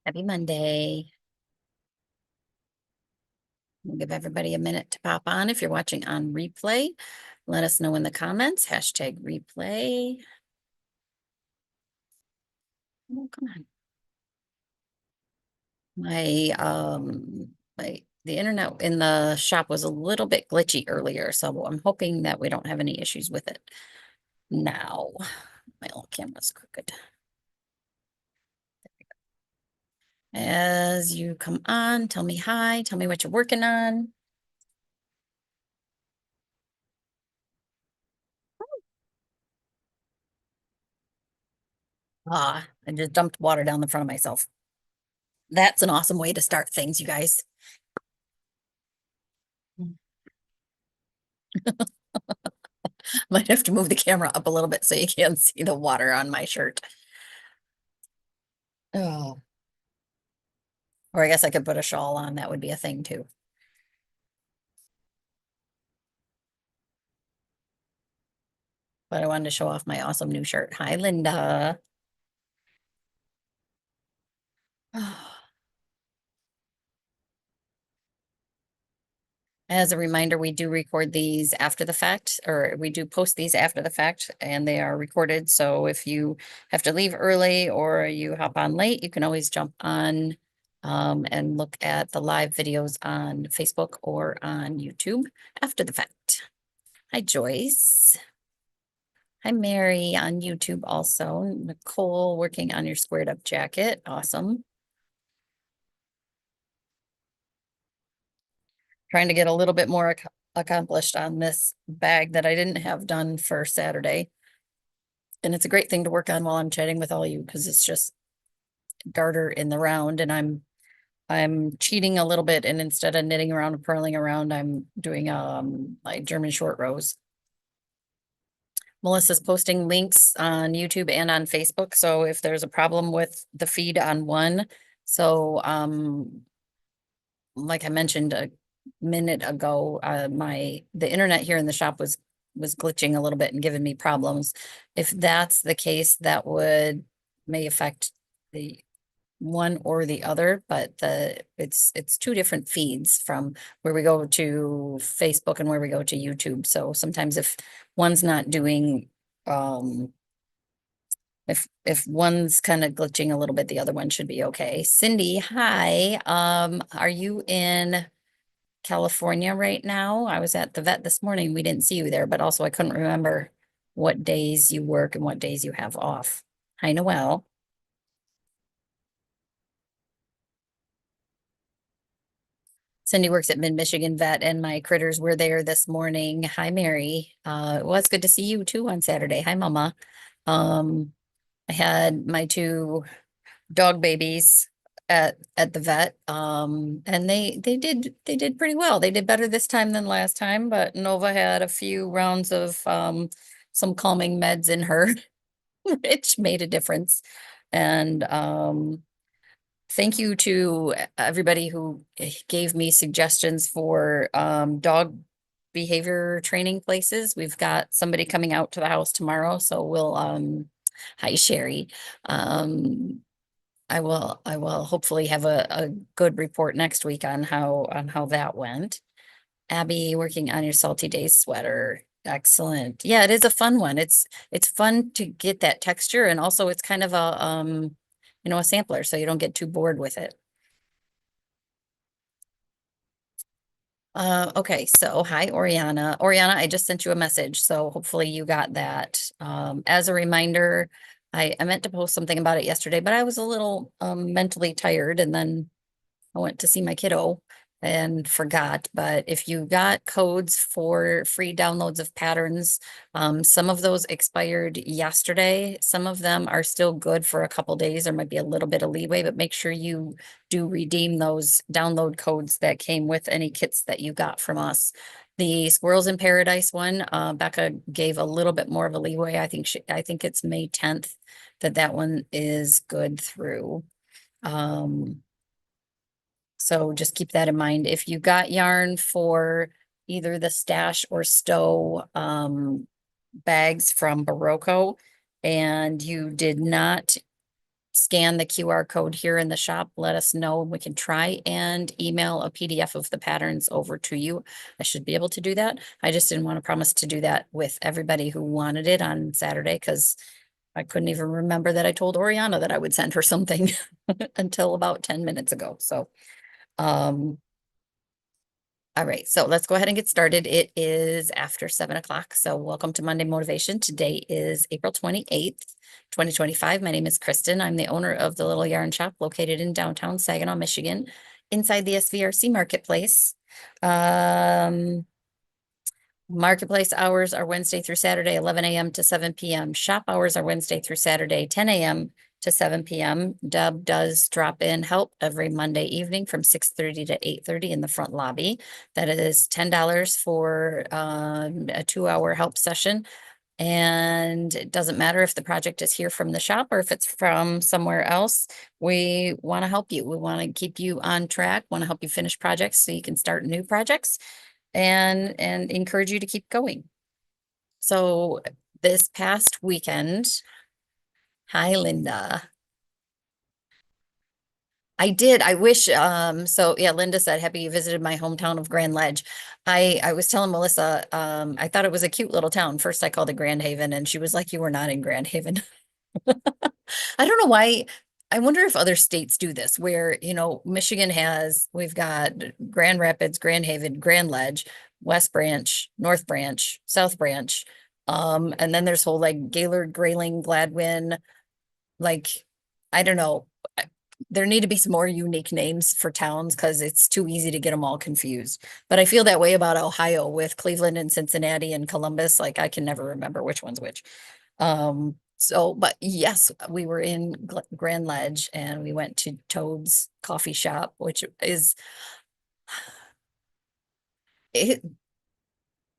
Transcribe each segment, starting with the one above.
Happy Monday. We'll give everybody a minute to pop on. If you're watching on replay, let us know in the comments, hashtag replay. Oh, come on. The internet in the shop was a little bit glitchy earlier, so I'm hoping that we don't have any issues with it now. My old camera's crooked. As you come on, tell me hi, tell me what you're working on. I just dumped water down the front of myself. That's an awesome way to start things, you guys. Might have to move the camera up a little bit so you can see the water on my shirt. Oh. Or I guess I could put a shawl on. That would be a thing too. But I wanted to show off my awesome new shirt. Hi, Linda. As a reminder, we do record these after the fact, or we do post these after the fact, and they are recorded. So if you have to leave early or you hop on late, you can always jump on and look at the live videos on Facebook or on YouTube after the fact. Hi, Joyce. Hi, Mary on YouTube also. Nicole working on your squared up jacket. Awesome. Trying to get a little bit more accomplished on this bag that I didn't have done for Saturday. And it's a great thing to work on while I'm chatting with all you because it's just garter in the round and I'm cheating a little bit, and instead of knitting around and purling around, I'm doing like German short rows. Melissa's posting links on YouTube and on Facebook. So if there's a problem with the feed on one, so like I mentioned a minute ago, the internet here in the shop was glitching a little bit and giving me problems. If that's the case, that would may affect the one or the other, but it's two different feeds from where we go to Facebook and where we go to YouTube. So sometimes if one's not doing if one's kind of glitching a little bit, the other one should be okay. Cindy, hi. Are you in California right now? I was at the vet this morning. We didn't see you there, but also I couldn't remember what days you work and what days you have off. Hi, Noelle. Cindy works at Mid-Michigan Vet and my critters were there this morning. Hi, Mary. It was good to see you too on Saturday. Hi, Mama. Um, I had my two dog babies at the vet. And they did pretty well. They did better this time than last time, but Nova had a few rounds of some calming meds in her, which made a difference. And thank you to everybody who gave me suggestions for dog behavior training places. We've got somebody coming out to the house tomorrow, so we'll hi Sherry. I will hopefully have a good report next week on how that went. Abby working on your salty days sweater. Excellent. Yeah, it is a fun one. It's fun to get that texture, and also it's kind of a a sampler so you don't get too bored with it. Okay, so hi, Oriana. Oriana, I just sent you a message, so hopefully you got that. As a reminder, I meant to post something about it yesterday, but I was a little mentally tired, and then I went to see my kiddo and forgot. But if you got codes for free downloads of patterns, some of those expired yesterday. Some of them are still good for a couple days. There might be a little bit of leeway, but make sure you do redeem those download codes that came with any kits that you got from us. The Squirrels in Paradise one, Becca gave a little bit more of a leeway. I think it's May 10th that one is good through. So just keep that in mind. If you got yarn for either the stash or stow bags from Barocco and you did not scan the QR code here in the shop, let us know, and we can try and email a PDF of the patterns over to you. I should be able to do that. I just didn't want to promise to do that with everybody who wanted it on Saturday because I couldn't even remember that I told Oriana that I would send her something until about 10 minutes ago. So, um, all right, so let's go ahead and get started. It is after 7 o'clock. So welcome to Monday Motivation. Today is April 28th, 2025. My name is Kristen. I'm the owner of the Little Yarn Shop located in downtown Saginaw, Michigan, inside the SVRC Marketplace. Marketplace hours are Wednesday through Saturday, 11 a.m. to 7 p.m. Shop hours are Wednesday through Saturday, 10 a.m. to 7 p.m. Deb does drop in help every Monday evening from 6:30 to 8:30 in the front lobby. That is $10 for a 2-hour help session. And it doesn't matter if the project is here from the shop or if it's from somewhere else. We want to help you. We want to keep you on track, want to help you finish projects so you can start new projects and encourage you to keep going. So this past weekend, hi Linda. I did. I wish so yeah, Linda said happy you visited my hometown of Grand Ledge. I was telling Melissa I thought it was a cute little town. First I called it Grand Haven and she was like you were not in Grand Haven. I don't know why. I wonder if other states do this where, Michigan we've got Grand Rapids, Grand Haven, Grand Ledge, West Branch, North Branch, South Branch. And then there's whole like Gaylord, Grayling, Gladwin, like, I don't know. There need to be some more unique names for towns because it's too easy to get them all confused. But I feel that way about Ohio with Cleveland and Cincinnati and Columbus. Like I can never remember which one's which. So, but yes, we were in Grand Ledge and we went to Toad's Coffee Shop, which is it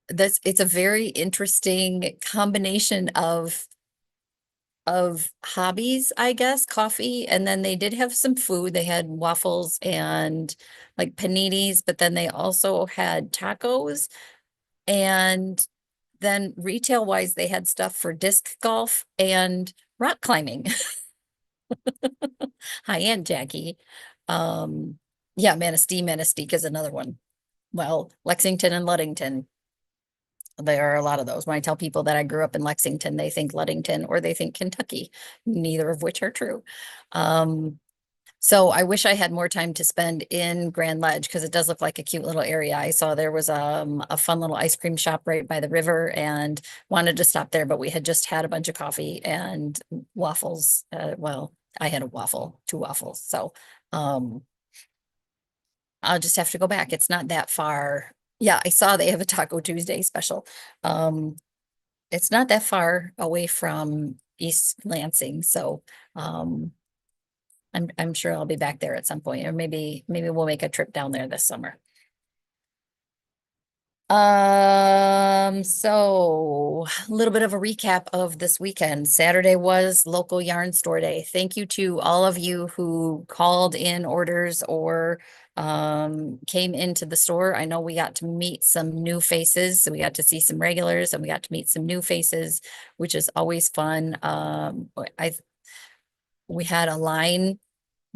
it's a very interesting combination of hobbies, I guess, coffee. And then they did have some food. They had waffles and like paninis, but then they also had tacos. And then retail wise, they had stuff for disc golf and rock climbing. Hi, Aunt Jackie. Yeah, Manistee is another one. Well, Lexington and Ludington. There are a lot of those. When I tell people that I grew up in Lexington, they think Ludington or they think Kentucky, neither of which are true. Um, so I wish I had more time to spend in Grand Ledge because it does look like a cute little area. I saw there was a fun little ice cream shop right by the river and wanted to stop there, but we had just had a bunch of coffee and waffles. Well, I had a waffle, 2 waffles. So I'll just have to go back. It's not that far. Yeah, I saw they have a Taco Tuesday special. Um, it's not that far away from East Lansing, so I'm sure I'll be back there at some point, or maybe we'll make a trip down there this summer. So a little bit of a recap of this weekend. Saturday was local yarn store day. Thank you to all of you who called in orders or came into the store. I know we got to meet some new faces. So we got to see some regulars and we got to meet some new faces, which is always fun. I we had a line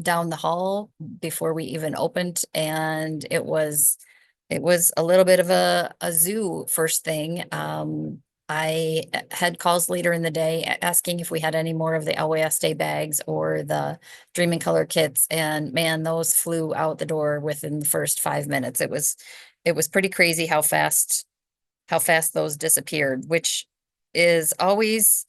down the hall before we even opened and it was a little bit of a zoo first thing. I had calls later in the day asking if we had any more of the LYS Day bags or the Dream in Color kits. And man, those flew out the door within the first 5 minutes. It was pretty crazy how fast those disappeared, which is always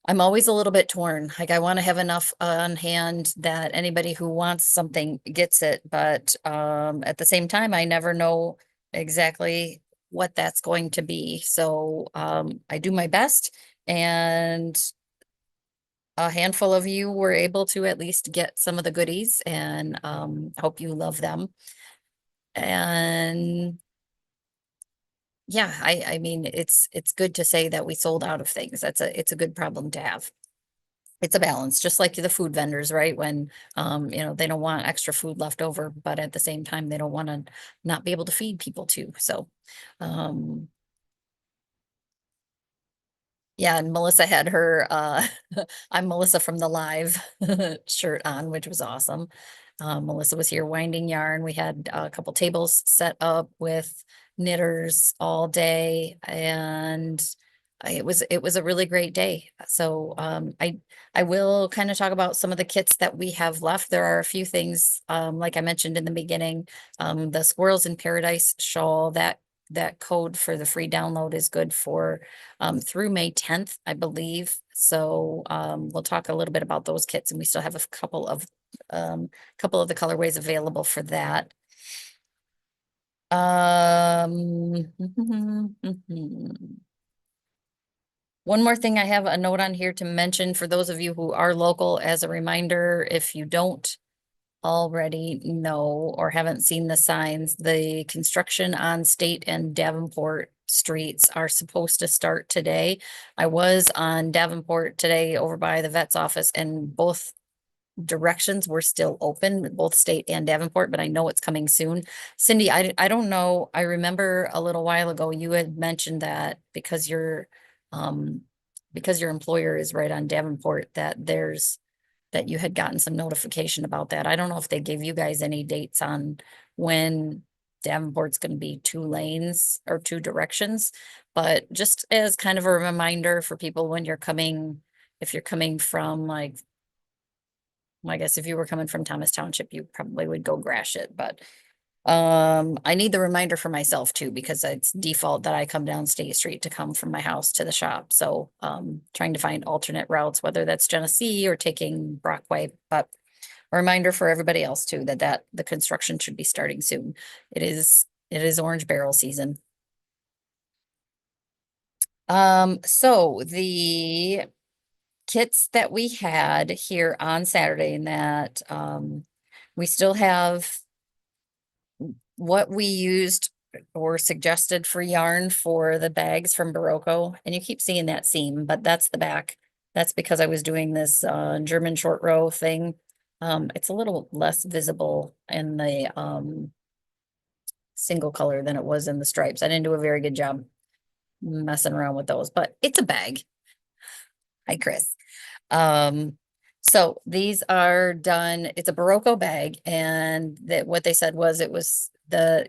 I'm always a little bit torn. Like I want to have enough on hand that anybody who wants something gets it, but at the same time, I never know exactly what that's going to be. So I do my best, and a handful of you were able to at least get some of the goodies, and hope you love them. And yeah, I mean, it's good to say that we sold out of things. It's a good problem to have. It's a balance, just like the food vendors, right? When, they don't want extra food left over, but at the same time, they don't want to not be able to feed people too. So, um, Yeah, and Melissa had her I'm Melissa from the live shirt on, which was awesome. Melissa was here winding yarn. We had a couple tables set up with knitters all day, and it was a really great day. So I will kind of talk about some of the kits that we have left. There are a few things, like I mentioned in the beginning, the Squirrels in Paradise shawl, that code for the free download is good for through May 10th, I believe. So we'll talk a little bit about those kits, and we still have a couple of the colorways available for that. One more thing, I have a note on here to mention for those of you who are local as a reminder, if you don't already know or haven't seen the signs, the construction on State and Davenport streets are supposed to start today. I was on Davenport today over by the vet's office, and both directions were still open, both State and Davenport, but I know it's coming soon. Cindy, I don't know. I remember a little while ago you had mentioned that um because your employer is right on Davenport, that you had gotten some notification about that. I don't know if they gave you guys any dates on when Davenport's going to be two lanes or two directions, but just as kind of a reminder for people when you're coming, if you're coming from like, well, I guess if you were coming from Thomas Township, you probably would go Gratiot, but I need the reminder for myself too, because it's default that I come down State Street to come from my house to the shop. So trying to find alternate routes, whether that's Genesee or taking Brockway, but a reminder for everybody else too, that the construction should be starting soon. It is orange barrel season. So the kits that we had here on Saturday, and that we still have what we used or suggested for yarn for the bags from Barocco, and you keep seeing that seam, but that's the back. That's because I was doing this German short row thing. It's a little less visible in the single color than it was in the stripes. I didn't do a very good job messing around with those, but it's a bag. Hi, Chris. Um, so these are done, it's a Barocco bag, and that what they said was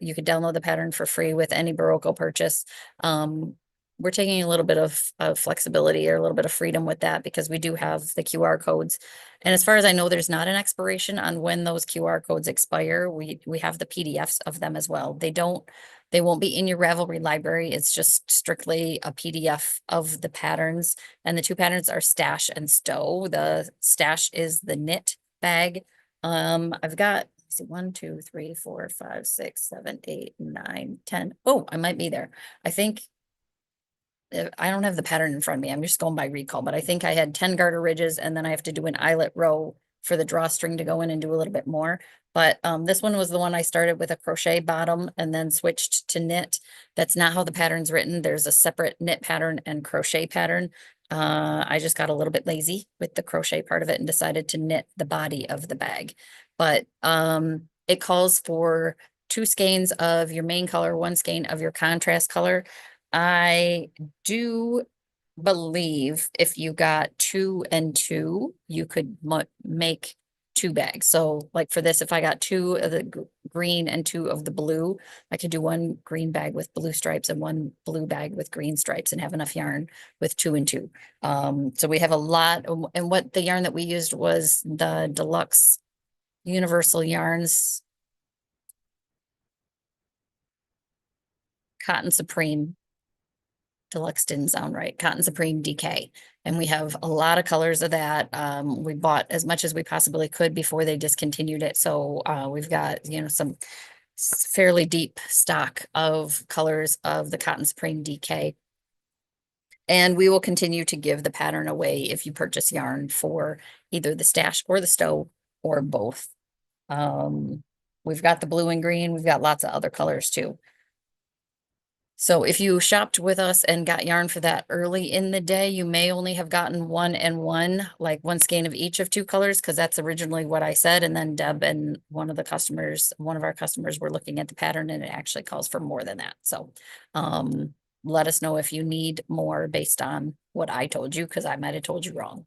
you could download the pattern for free with any Barocco purchase. We're taking a little bit of flexibility or a little bit of freedom with that because we do have the QR codes. And as far as I know, there's not an expiration on when those QR codes expire. We have the PDFs of them as well. They won't be in your Ravelry library. It's just strictly a PDF of the patterns. And the two patterns are Stash and Stow. The Stash is the knit bag. I've got, let's see, 1, 2, 3, 4, 5, 6, 7, 8, 9, 10. Oh, I might be there. I think I don't have the pattern in front of me. I'm just going by recall, but I think I had 10 garter ridges, and then I have to do an eyelet row for the drawstring to go in and do a little bit more. But this one was the one I started with a crochet bottom and then switched to knit. That's not how the pattern's written. There's a separate knit pattern and crochet pattern. I just got a little bit lazy with the crochet part of it and decided to knit the body of the bag. But it calls for 2 skeins of your main color, 1 skein of your contrast color. I do believe if you got 2 and 2, you could make 2 bags. So like for this, if I got 2 of the green and 2 of the blue, I could do 1 green bag with blue stripes and 1 blue bag with green stripes and have enough yarn with 2 and 2. So we have a lot, and what the yarn that we used was the Deluxe Universal Yarns Cotton Supreme. Deluxe didn't sound right. Cotton Supreme DK. And we have a lot of colors of that. We bought as much as we possibly could before they discontinued it. So we've got, some fairly deep stock of colors of the Cotton Supreme DK. And we will continue to give the pattern away if you purchase yarn for either the Stash or the Stow or both. We've got the blue and green. We've got lots of other colors too. So if you shopped with us and got yarn for that early in the day, you may only have gotten 1 and 1, like 1 skein of each of 2 colors, because that's originally what I said. And then Deb and one of our customers were looking at the pattern, and it actually calls for more than that. So let us know if you need more based on what I told you, because I might have told you wrong.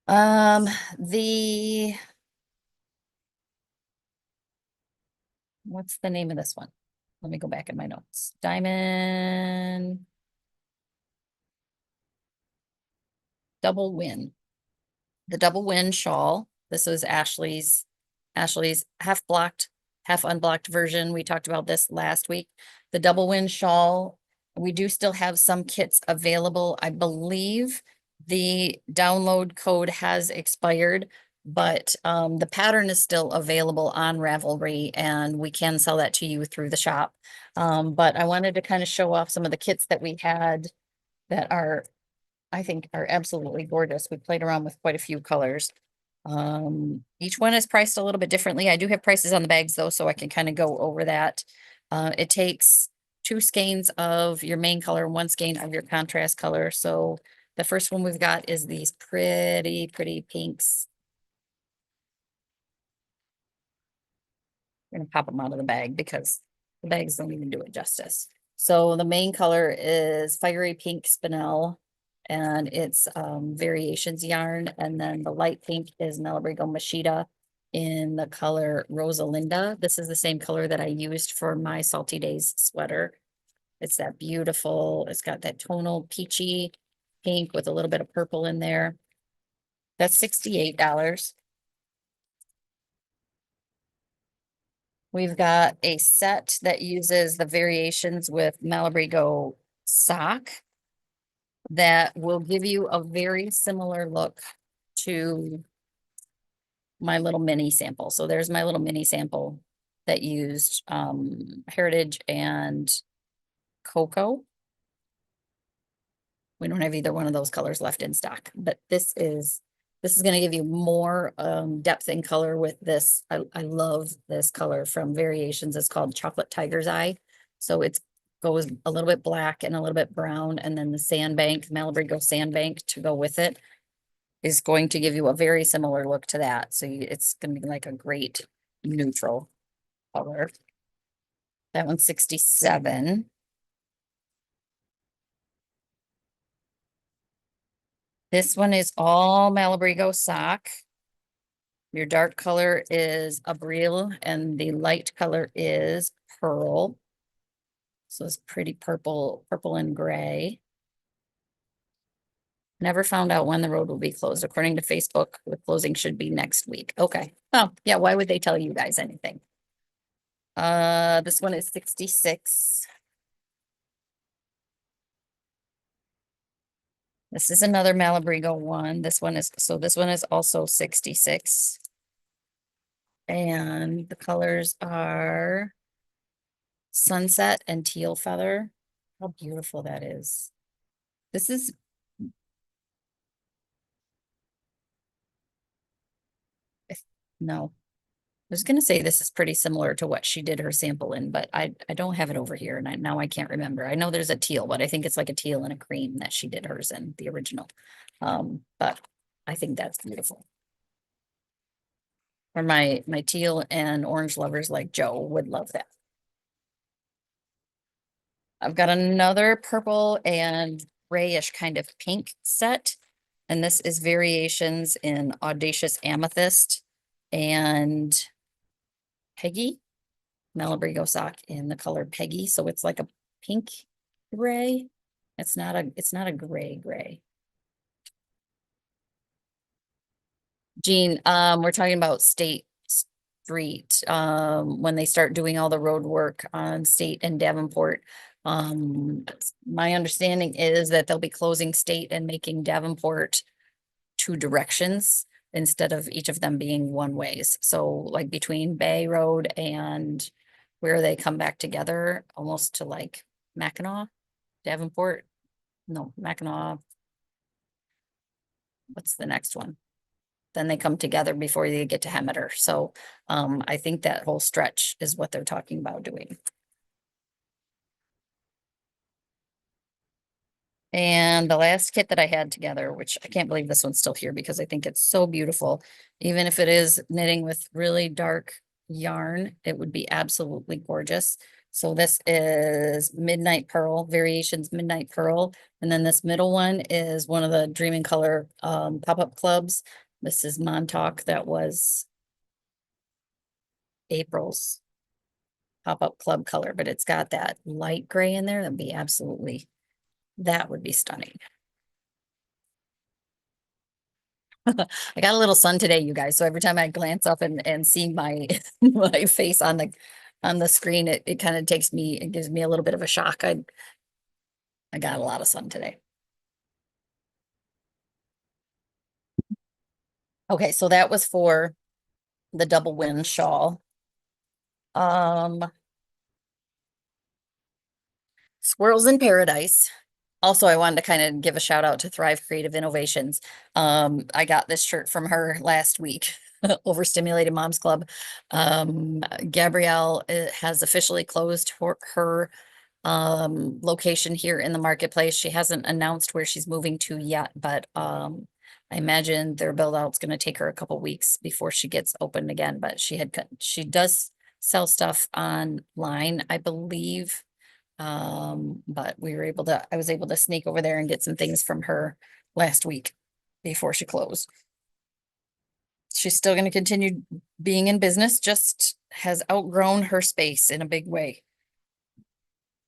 Um, the, what's the name of this one? Let me go back in my notes. Diamond Double Win. The Double Win shawl. This is Ashley's half blocked, half unblocked version. We talked about this last week. The Double Win shawl. We do still have some kits available. I believe the download code has expired, but the pattern is still available on Ravelry and we can sell that to you through the shop. But I wanted to kind of show off some of the kits that we had that are, I think, are absolutely gorgeous. We played around with quite a few colors. Each one is priced a little bit differently. I do have prices on the bags though, so I can kind of go over that. It takes 2 skeins of your main color and 1 skein of your contrast color. So the first one we've got is these pretty pinks. I'm gonna pop them out of the bag because the bags don't even do it justice. So the main color is Fiery Pink Spinel and it's variations yarn. And then the light pink is Malabrigo Machida in the color Rosalinda. This is the same color that I used for my Salty Days sweater. It's that beautiful, it's got that tonal peachy pink with a little bit of purple in there. That's $68. We've got a set that uses the variations with Malabrigo sock that will give you a very similar look to my little mini sample. So there's my little mini sample that used Heritage and Cocoa. We don't have either one of those colors left in stock, but this is going to give you more depth in color with this. I love this color from Variations. It's called Chocolate Tiger's Eye. So it goes a little bit black and a little bit brown, and then the Sandbank, Malabrigo Sandbank to go with it is going to give you a very similar look to that. So it's going to be like a great neutral color. That one's 67. This one is all Malabrigo sock. Your dark color is Abril and the light color is Pearl. So it's pretty purple and gray. Never found out when the road will be closed. According to Facebook, the closing should be next week. Okay. Oh, yeah. Why would they tell you guys anything? This one is 66. This is another Malabrigo one. This one is also 66. And the colors are Sunset and Teal Feather. How beautiful that is. This is, no, I was gonna say this is pretty similar to what she did her sample in, but I don't have it over here and now I can't remember. I know there's a teal, but I think it's like a teal and a cream that she did hers in, the original. But I think that's beautiful. Or my teal and orange lovers like Joe would love that. I've got another purple and grayish kind of pink set. And this is Variations in Audacious Amethyst and Peggy. Malabrigo sock in the color Peggy. So it's like a pink gray. It's not a gray. Jean, we're talking about State Street, when they start doing all the road work on State and Davenport. My understanding is that they'll be closing State and making Davenport 2 directions instead of each of them being one ways. So like between Bay Road and where they come back together almost to like Mackinac, Davenport. No, Mackinac. What's the next one? Then they come together before they get to Hemeter. So I think that whole stretch is what they're talking about doing. And the last kit that I had together, which I can't believe this one's still here because I think it's so beautiful. Even if it is knitting with really dark yarn, it would be absolutely gorgeous. So this is Midnight Pearl, Variations Midnight Pearl. And then this middle one is one of the Dream in Color pop-up clubs. This is Montauk. That was April's pop-up club color, but it's got that light gray in there. That would be stunning. I got a little sun today, you guys. So every time I glance up and see my my face on the screen, it kind of it gives me a little bit of a shock. I got a lot of sun today. Okay, so that was for the double wind shawl. Um, Squirrels in Paradise. Also, I wanted to kind of give a shout out to Thrive Creative Innovations. I got this shirt from her last week, Overstimulated Moms Club. Gabrielle has officially closed her location here in the marketplace. She hasn't announced where she's moving to yet, but I imagine their build out's going to take her a couple weeks before she gets open again. But she does sell stuff online, I believe. But I was able to sneak over there and get some things from her last week before she closed. She's still going to continue being in business, just has outgrown her space in a big way.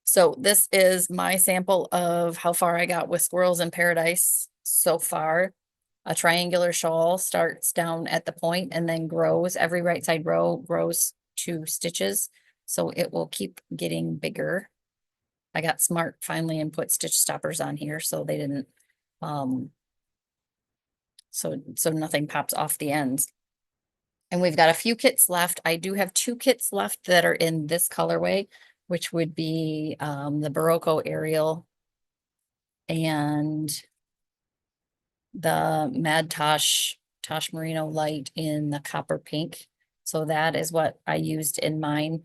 So this is my sample of how far I got with Squirrels in Paradise so far. A triangular shawl starts down at the point and then grows. Every right side row grows 2 stitches. So it will keep getting bigger. I got smart finally and put stitch stoppers on here so they didn't, so nothing pops off the ends. And we've got a few kits left. I do have 2 kits left that are in this colorway, which would be the Barocco Ariel and the Mad Tosh Merino Light in the copper pink. So that is what I used in mine.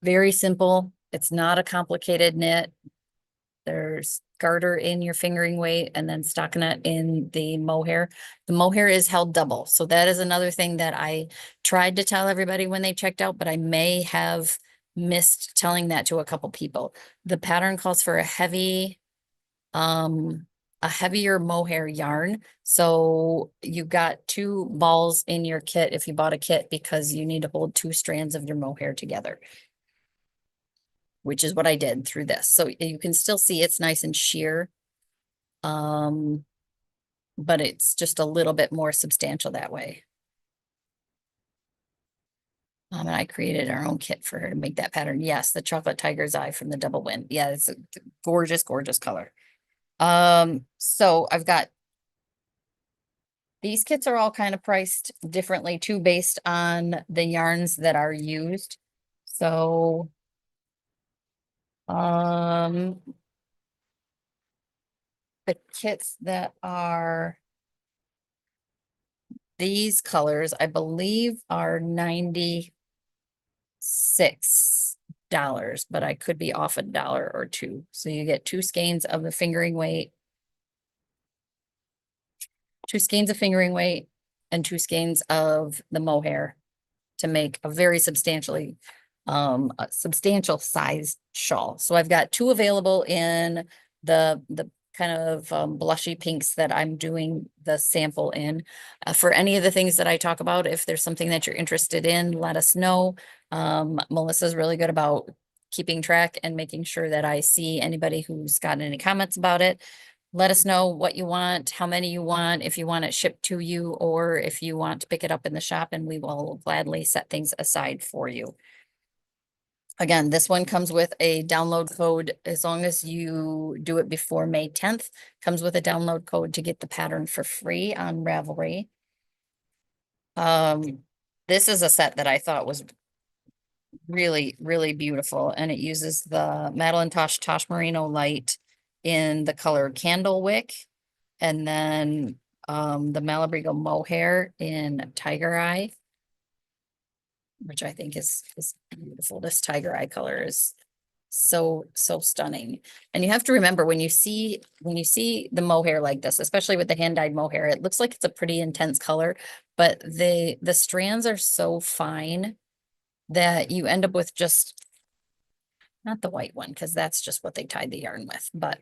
Very simple. It's not a complicated knit. There's garter in your fingering weight and then stockinette in the mohair. The mohair is held double. So that is another thing that I tried to tell everybody when they checked out, but I may have missed telling that to a couple people. The pattern calls for a heavier mohair yarn. So you got 2 balls in your kit if you bought a kit because you need to hold 2 strands of your mohair together, which is what I did through this. So you can still see it's nice and sheer. But it's just a little bit more substantial that way. And I created our own kit for her to make that pattern. Yes, the chocolate tiger's eye from the double wind. Yeah, it's a gorgeous, gorgeous color. So I've got these kits are all kind of priced differently too, based on the yarns that are used. So the kits that are these colors, I believe, are $96, but I could be off $1 or 2. So you get 2 skeins of the fingering weight, 2 skeins of fingering weight, and 2 skeins of the mohair to make a very a substantial size shawl. So I've got 2 available in the kind of blushy pinks that I'm doing the sample in. For any of the things that I talk about, if there's something that you're interested in, let us know. Melissa's really good about keeping track and making sure that I see anybody who's got any comments about it. Let us know what you want, how many you want, if you want it shipped to you, or if you want to pick it up in the shop, and we will gladly set things aside for you. Again, this one comes with a download code. As long as you do it before May 10th, comes with a download code to get the pattern for free on Ravelry. This is a set that I thought was really, really beautiful, and it uses the Madeline Tosh Merino Light in the color Candle Wick, and then the Malabrigo Mohair in Tiger Eye, which I think is beautiful. This tiger eye color is so stunning. And you have to remember when you see the mohair like this, especially with the hand-dyed mohair, it looks like it's a pretty intense color, but the strands are so fine that you end up with just not the white one, because that's just what they tied the yarn with, but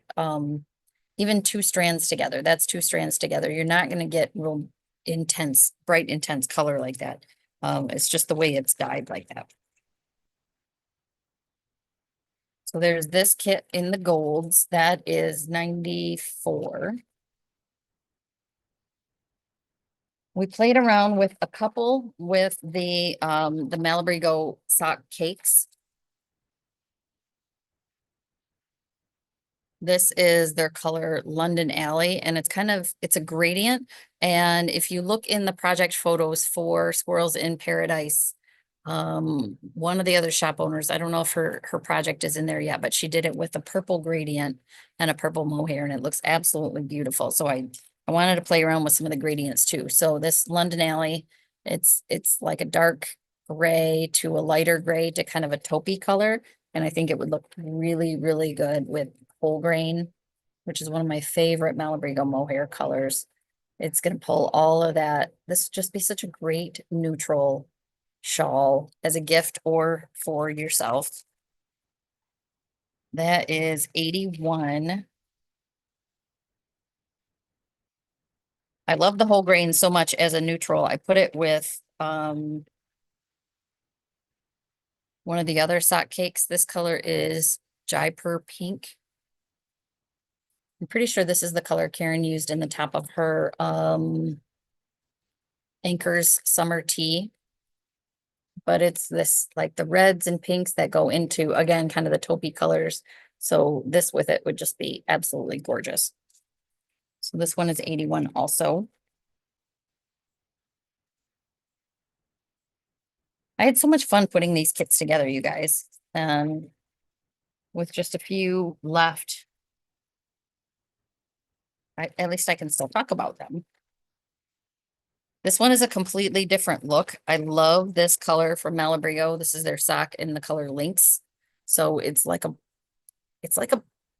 even two strands together, that's two strands together. You're not gonna get real intense, bright, intense color like that. It's just the way it's dyed like that. So there's this kit in the golds, that is 94. We played around with a couple with the Malabrigo sock cakes. This is their color London Alley, and it's a gradient. And if you look in the project photos for Squirrels in Paradise, one of the other shop owners, I don't know if her project is in there yet, but she did it with a purple gradient and a purple mohair, and it looks absolutely beautiful. So I wanted to play around with some of the gradients too. So this London Alley, it's like a dark gray to a lighter gray to kind of a taupey color. And I think it would look really, really good with whole grain, which is one of my favorite Malabrigo mohair colors. It's gonna pull all of that. This would just be such a great neutral shawl as a gift or for yourself. That is 81. I love the whole grain so much as a neutral. I put it with one of the other sock cakes. This color is Jaipur Pink. I'm pretty sure this is the color Karen used in the top of her Anchors Summer Tea. But it's this like the reds and pinks that go into, again, kind of the taupey colors. So this with it would just be absolutely gorgeous. So this one is 81 also. I had so much fun putting these kits together, you guys. With just a few left, at least I can still talk about them. This one is a completely different look. I love this color from Malabrigo. This is their sock in the color Lynx. So it's like a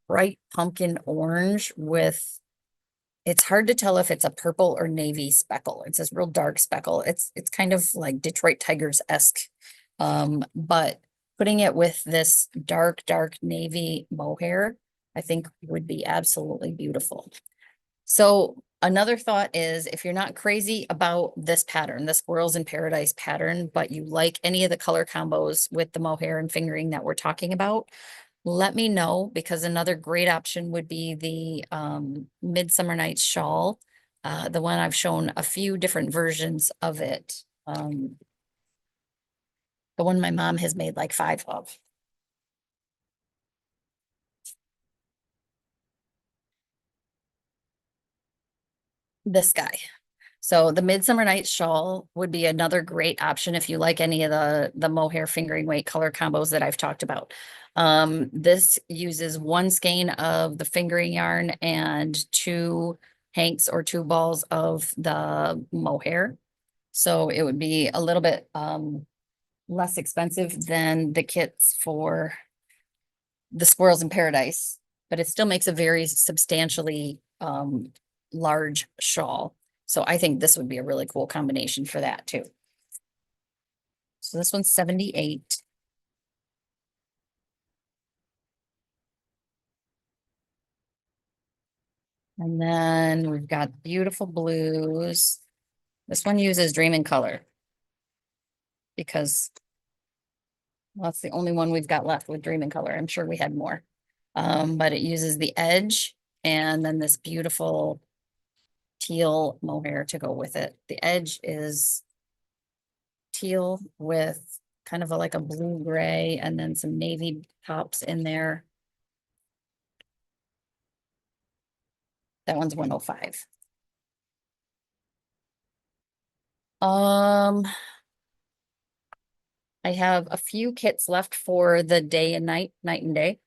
bright pumpkin orange with, it's hard to tell if it's a purple or navy speckle. It's this real dark speckle. It's kind of like Detroit Tigers-esque. But putting it with this dark, dark navy mohair, I think would be absolutely beautiful. So another thought is if you're not crazy about this pattern, the Squirrels in Paradise pattern, but you like any of the color combos with the mohair and fingering that we're talking about, let me know, because another great option would be the Midsummer Night's Shawl. The one I've shown a few different versions of it. The one my mom has made like 5 of. This guy. So the Midsummer Night's Shawl would be another great option if you like any of the mohair fingering weight color combos that I've talked about. This uses one skein of the fingering yarn and 2 hanks or 2 balls of the mohair. So it would be a little bit less expensive than the kits for the Squirrels in Paradise, but it still makes a very substantially large shawl. So I think this would be a really cool combination for that too. So this one's 78. And then we've got beautiful blues. This one uses Dream in Color because, well, that's the only one we've got left with Dream in Color. I'm sure we had more. But it uses the edge and then this beautiful teal mohair to go with it. The edge is teal with kind of like a blue gray and then some navy tops in there. That one's 105. Um, I have a few kits left for the day and night, night and day.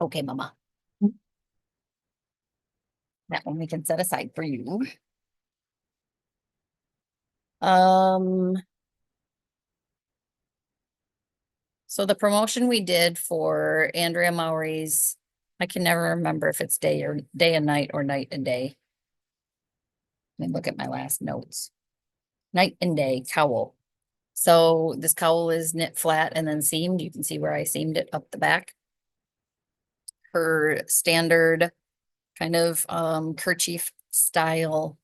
Okay, Mama. That one we can set aside for you. Um, so the promotion we did for Andrea Mowry's, I can never remember if it's day and night or night and day. Let me look at my last notes. Night and day cowl. So this cowl is knit flat and then seamed. You can see where I seamed it up the back. Her standard kind of kerchief style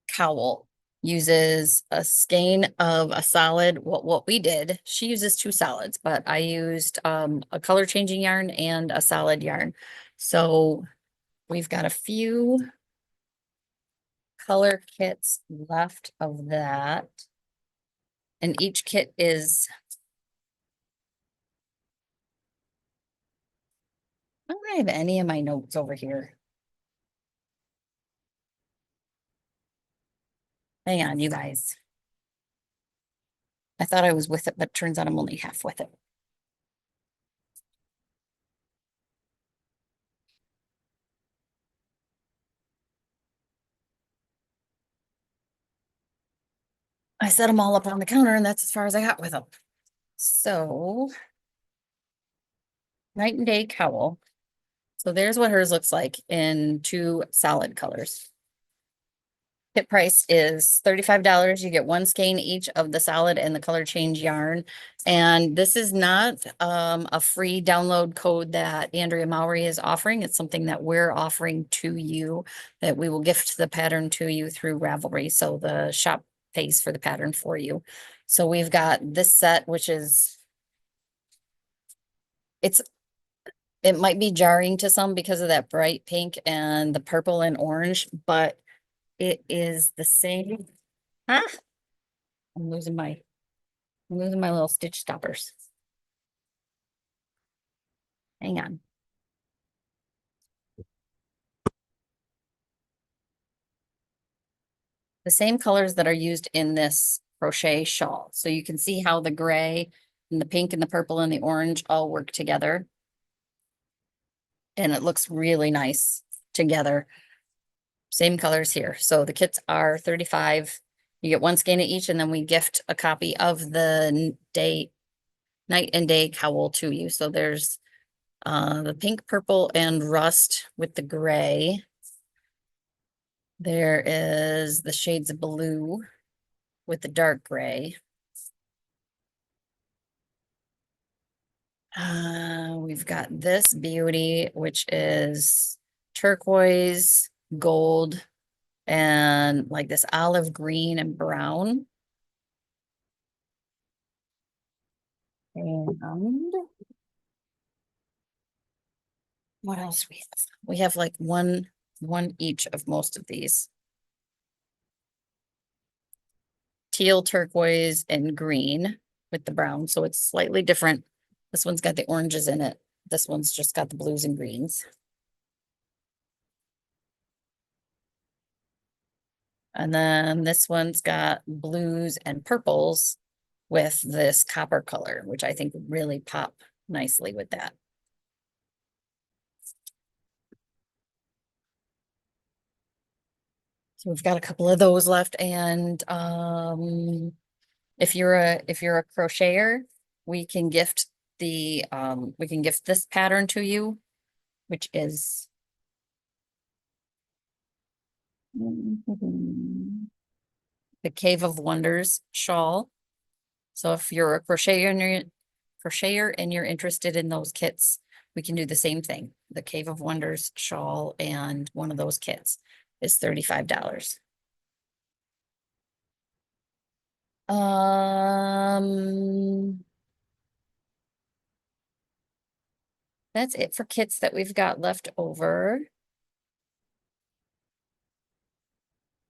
cowl uses a skein of a solid. What we did, she uses two solids, but I used a color changing yarn and a solid yarn. So we've got a few color kits left of that. And each kit is, I don't have any of my notes over here. Hang on, you guys. I thought I was with it, but turns out I'm only half with it. I set them all up on the counter and that's as far as I got with them. So night and day cowl. So there's what hers looks like in two solid colors. Kit price is $35. You get one skein each of the solid and the color change yarn. And this is not a free download code that Andrea Mowry is offering. It's something that we're offering to you, that we will gift the pattern to you through Ravelry. So the shop pays for the pattern for you. So we've got this set, which is, it might be jarring to some because of that bright pink and the purple and orange, but it is the same. Ah, I'm losing my little stitch stoppers. Hang on. The same colors that are used in this crochet shawl. So you can see how the gray and the pink and the purple and the orange all work together. And it looks really nice together. Same colors here. So the kits are 35. You get one skein of each, and then we gift a copy of the night and day cowl to you. So there's the pink, purple, and rust with the gray. There is the shades of blue with the dark gray. We've got this beauty, which is turquoise, gold, and like this olive green and brown. And what else we have? We have like one each of most of these. Teal, turquoise, and green with the brown. So it's slightly different. This one's got the oranges in it. This one's just got the blues and greens. And then this one's got blues and purples with this copper color, which I think would really pop nicely with that. So we've got a couple of those left. And if you're a crocheter, we can gift this pattern to you, which is the Cave of Wonders shawl. So if you're a crocheter and you're interested in those kits, we can do the same thing. The Cave of Wonders shawl and one of those kits is $35. That's it for kits that we've got left over.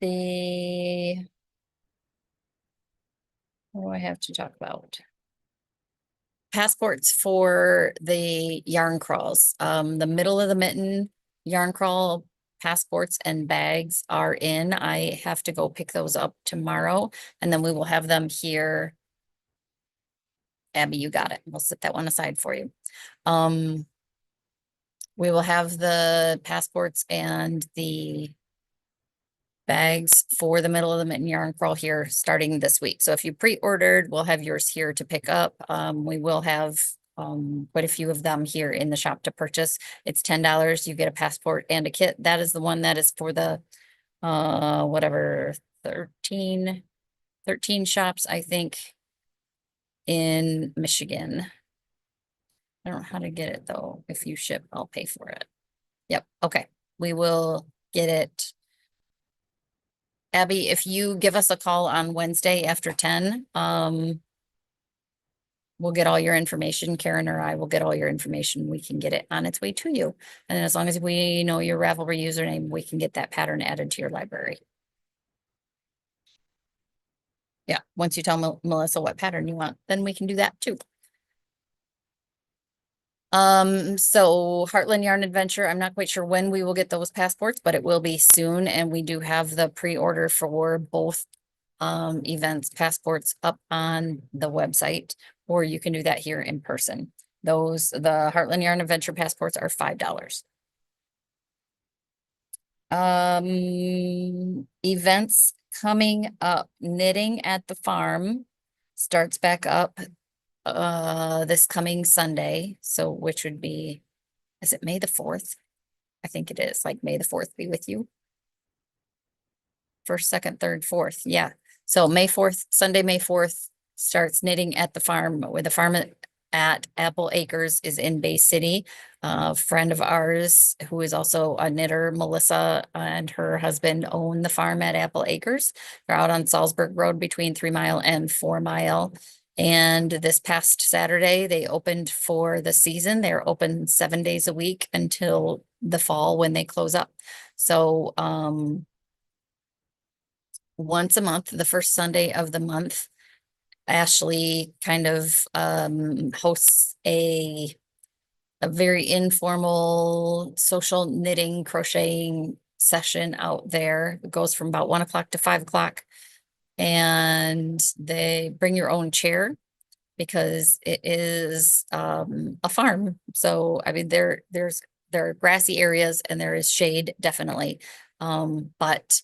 What do I have to talk about? Passports for the yarn crawls. The middle of the mitten yarn crawl passports and bags are in. I have to go pick those up tomorrow, and then we will have them here. Abby, you got it. We'll set that one aside for you. We will have the passports and the bags for the middle of the mitten yarn crawl here starting this week. So if you pre-ordered, we'll have yours here to pick up. We will have quite a few of them here in the shop to purchase. It's $10. You get a passport and a kit. That is the one that is for the whatever 13 13 shops, I think, in Michigan. I don't know how to get it though. If you ship, I'll pay for it. Yep. Okay. We will get it. Abby, if you give us a call on Wednesday after 10, we'll get all your information. Karen or I will get all your information. We can get it on its way to you. And as long as we know your Ravelry username, we can get that pattern added to your library. Yeah, once you tell Melissa what pattern you want, then we can do that too. So Heartland Yarn Adventure, I'm not quite sure when we will get those passports, but it will be soon. And we do have the pre-order for both events passports up on the website, or you can do that here in person. The Heartland Yarn Adventure passports are $5. Events coming up, knitting at the farm starts back up this coming Sunday. So which would be, is it May the 4th? I think it is, like May the 4th be with you. First, second, third, fourth. Yeah. So May 4th, Sunday, May 4th starts knitting at the farm, where the farm at Apple Acres is in Bay City. A friend of ours who is also a knitter, Melissa, and her husband own the farm at Apple Acres. They're out on Salzburg Road between 3 Mile and 4 Mile. And this past Saturday, they opened for the season. They're open 7 days a week until the fall when they close up. So, once a month, the first Sunday of the month, Ashley kind of hosts a very informal social knitting, crocheting session out there. It goes from about 1 o'clock to 5 o'clock. And they bring your own chair because it is a farm. So I mean there are grassy areas and there is shade definitely. But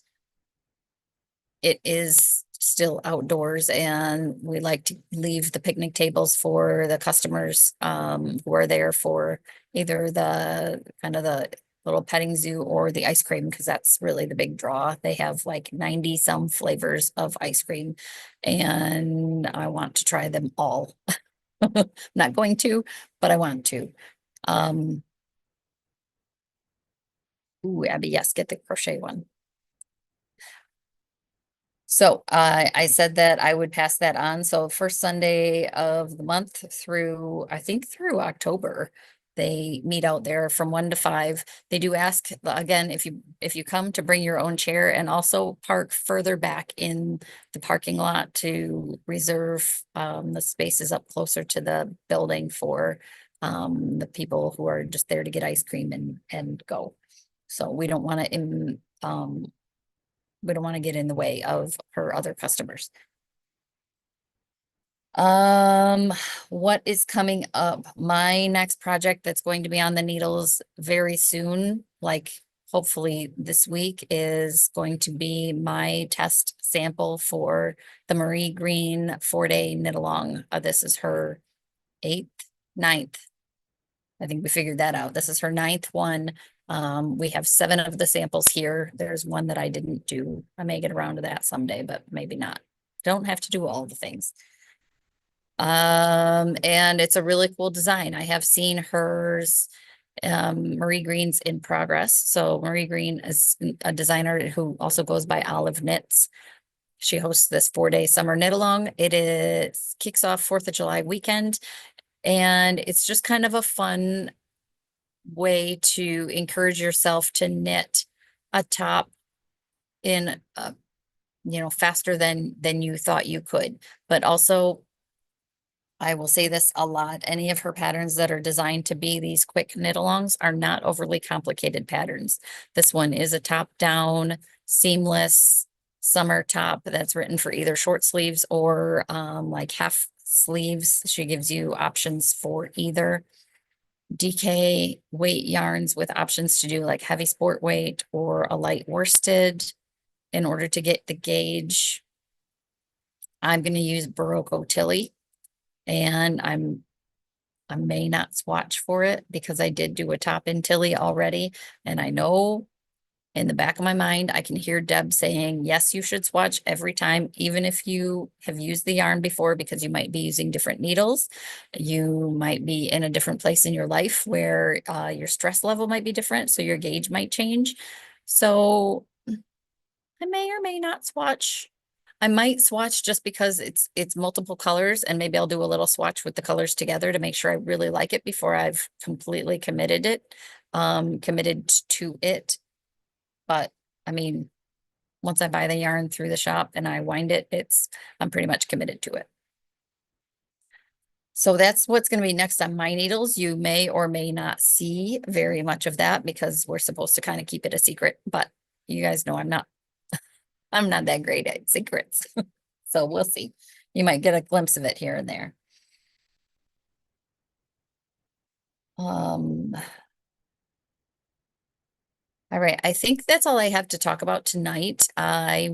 it is still outdoors and we like to leave the picnic tables for the customers who are there for either the kind of the little petting zoo or the ice cream, because that's really the big draw. They have like 90 some flavors of ice cream and I want to try them all. Not going to, but I want to. Ooh, Abby, yes, get the crochet one. So I said that I would pass that on. So first Sunday of the month through, I think through October, they meet out there from 1 to 5. They do ask again, if you come, to bring your own chair and also park further back in the parking lot to reserve the spaces up closer to the building for the people who are just there to get ice cream and go. So we don't want to get in the way of her other customers. What is coming up? My next project that's going to be on the needles very soon, like hopefully this week, is going to be my test sample for the Marie Green 4-day knit along. This is her 8th, 9th. I think we figured that out. This is her 9th one. We have 7 of the samples here. There's one that I didn't do. I may get around to that someday, but maybe not. Don't have to do all the things. And it's a really cool design. I have seen hers, Marie Green's in progress. So Marie Green is a designer who also goes by Olive Knits. She hosts this 4-day summer knit along. Kicks off 4th of July weekend. And it's just kind of a fun way to encourage yourself to knit a top in faster than you thought you could. But also, I will say this a lot, any of her patterns that are designed to be these quick knit alongs are not overly complicated patterns. This one is a top down seamless summer top that's written for either short sleeves or like half sleeves. She gives you options for either. DK weight yarns with options to do like heavy sport weight or a light worsted. In order to get the gauge, I'm going to use Barocco Tilly, and I may not swatch for it because I did do a top in Tilly already, and I know in the back of my mind, I can hear Deb saying, yes, you should swatch every time, even if you have used the yarn before, because you might be using different needles. You might be in a different place in your life where your stress level might be different, so your gauge might change. So I may or may not swatch. I might swatch just because it's multiple colors, and maybe I'll do a little swatch with the colors together to make sure I really like it before I've completely committed to it. But I mean, once I buy the yarn through the shop and I wind it, I'm pretty much committed to it. So that's what's going to be next on my needles. You may or may not see very much of that because we're supposed to kind of keep it a secret, but you guys know I'm not that great at secrets. So we'll see. You might get a glimpse of it here and there. All right. I think that's all I have to talk about tonight. I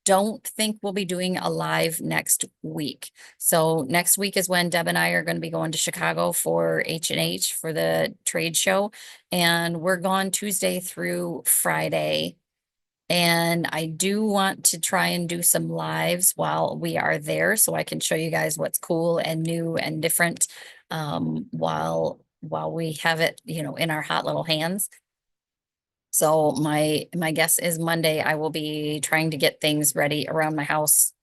don't think we'll be doing a live next week. So next week is when Deb and I are going to be going to Chicago for H&H for the trade show. And we're gone Tuesday through Friday. And I do want to try and do some lives while we are there so I can show you guys what's cool and new and different while we have it, in our hot little hands. So my guess is Monday I will be trying to get things ready around my house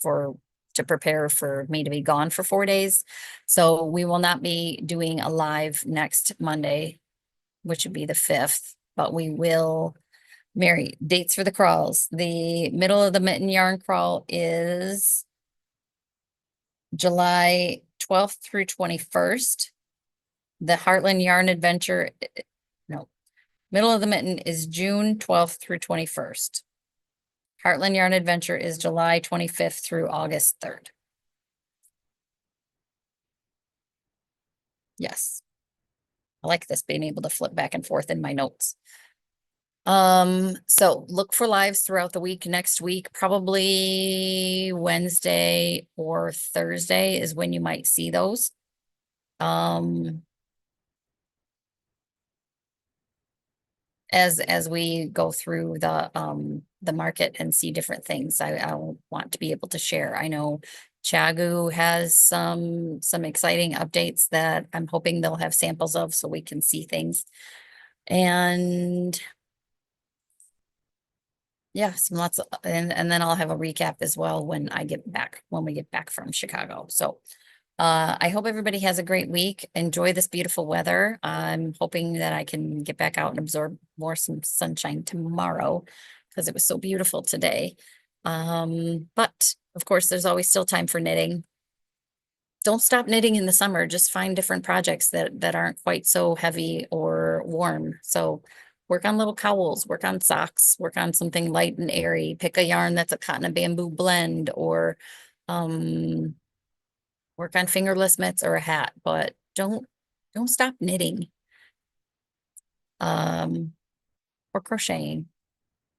for to prepare for me to be gone for 4 days. So we will not be doing a live next Monday, which would be the 5th, but we will. Mary, dates for the crawls. The middle of the mitten yarn crawl is July 12th through 21st. The Heartland Yarn Adventure, no, middle of the mitten is June 12th through 21st. Heartland Yarn Adventure is July 25th through August 3rd. Yes. I like this being able to flip back and forth in my notes. So look for lives throughout the week. Next week, probably Wednesday or Thursday is when you might see those. As we go through the market and see different things, I want to be able to share. I know Chagu has some exciting updates that I'm hoping they'll have samples of so we can see things. And yeah, and then I'll have a recap as well when we get back from Chicago. So I hope everybody has a great week. Enjoy this beautiful weather. I'm hoping that I can get back out and absorb some sunshine tomorrow because it was so beautiful today. But of course, there's always still time for knitting. Don't stop knitting in the summer. Just find different projects that aren't quite so heavy or warm. So work on little cowls, work on socks, work on something light and airy. Pick a yarn that's a cotton and bamboo blend, or work on fingerless mitts or a hat, but don't stop knitting or crocheting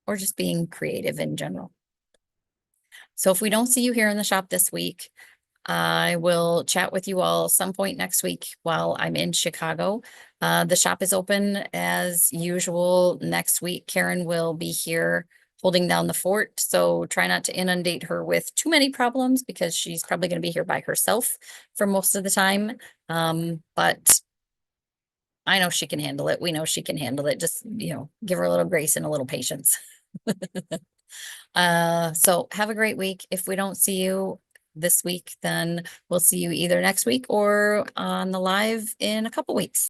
or just being creative in general. So if we don't see you here in the shop this week, I will chat with you all some point next week while I'm in Chicago. The shop is open as usual next week. Karen will be here holding down the fort, so try not to inundate her with too many problems because she's probably going to be here by herself for most of the time. But I know she can handle it. We know she can handle it. Just, give her a little grace and a little patience. So have a great week. If we don't see you this week, then we'll see you either next week or on the live in a couple weeks.